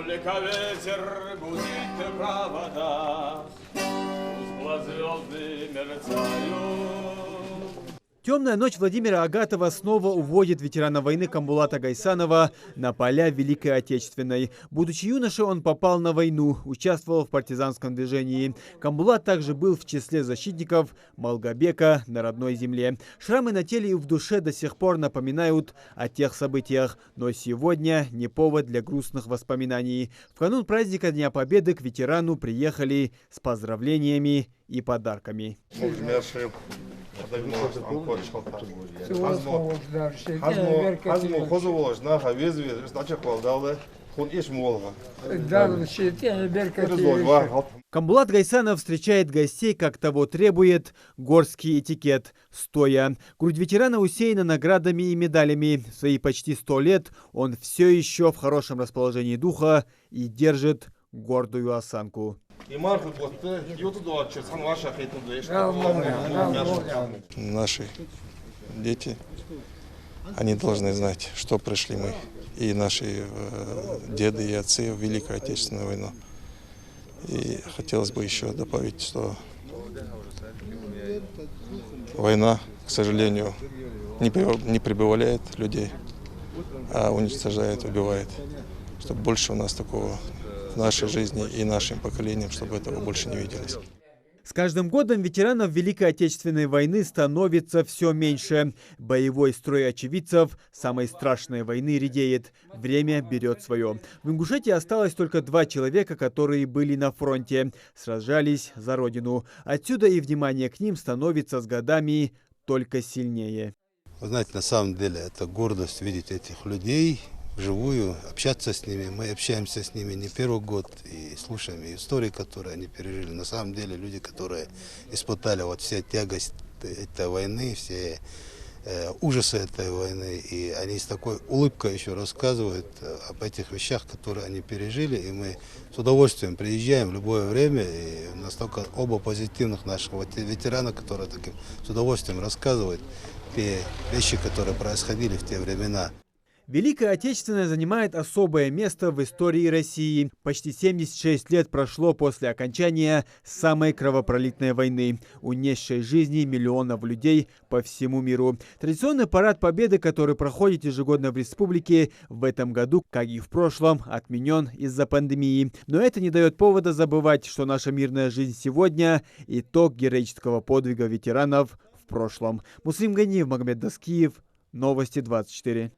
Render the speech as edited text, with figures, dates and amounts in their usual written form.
Только ветер гудит провода, тускло звезды мерцают. Темная ночь Владимира Агатова снова уводит ветерана войны Камбулата Гайсанова на поля Великой Отечественной. Будучи юношей, он попал на войну, участвовал в партизанском движении. Камбулат также был в числе защитников Малгобека на родной земле. Шрамы на теле и в душе до сих пор напоминают о тех событиях. Но сегодня не повод для грустных воспоминаний. В канун праздника Дня Победы к ветерану приехали с поздравлениями и подарками. Камбулат Гайсанов встречает гостей, как того требует горский этикет, стоя. Грудь ветерана усеяна наградами и медалями. В свои почти 100 лет он все еще в хорошем расположении духа и держит гордую осанку. Наши дети, они должны знать, что прошли мы и наши деды и отцы в Великую Отечественную войну. И хотелось бы еще добавить, что война, к сожалению, не прибавляет людей, а уничтожает, убивает. Чтобы больше у нас такого в нашей жизни и нашим поколениям, чтобы этого больше не виделось. С каждым годом ветеранов Великой Отечественной войны становится все меньше. Боевой строй очевидцев самой страшной войны редеет. Время берет свое. В Ингушетии осталось только 2 человека, которые были на фронте, сражались за родину. Отсюда и внимание к ним становится с годами только сильнее. Вы знаете, на самом деле это гордость видеть этих людей вживую, общаться с ними. Мы общаемся с ними не первый год и слушаем истории, которые они пережили. На самом деле люди, которые испытали вот вся тягость этой войны, все ужасы этой войны, и они с такой улыбкой еще рассказывают об этих вещах, которые они пережили, и мы с удовольствием приезжаем в любое время, и у нас только оба позитивных наших ветерана, которые таким с удовольствием рассказывают те вещи, которые происходили в те времена. Великая Отечественная занимает особое место в истории России. Почти 76 лет прошло после окончания самой кровопролитной войны, унесшей жизни миллионов людей по всему миру. Традиционный парад Победы, который проходит ежегодно в республике, в этом году, как и в прошлом, отменен из-за пандемии. Но это не дает повода забывать, что наша мирная жизнь сегодня – итог героического подвига ветеранов в прошлом. Муслим Ганиев, Магомед Даскиев, Новости 24.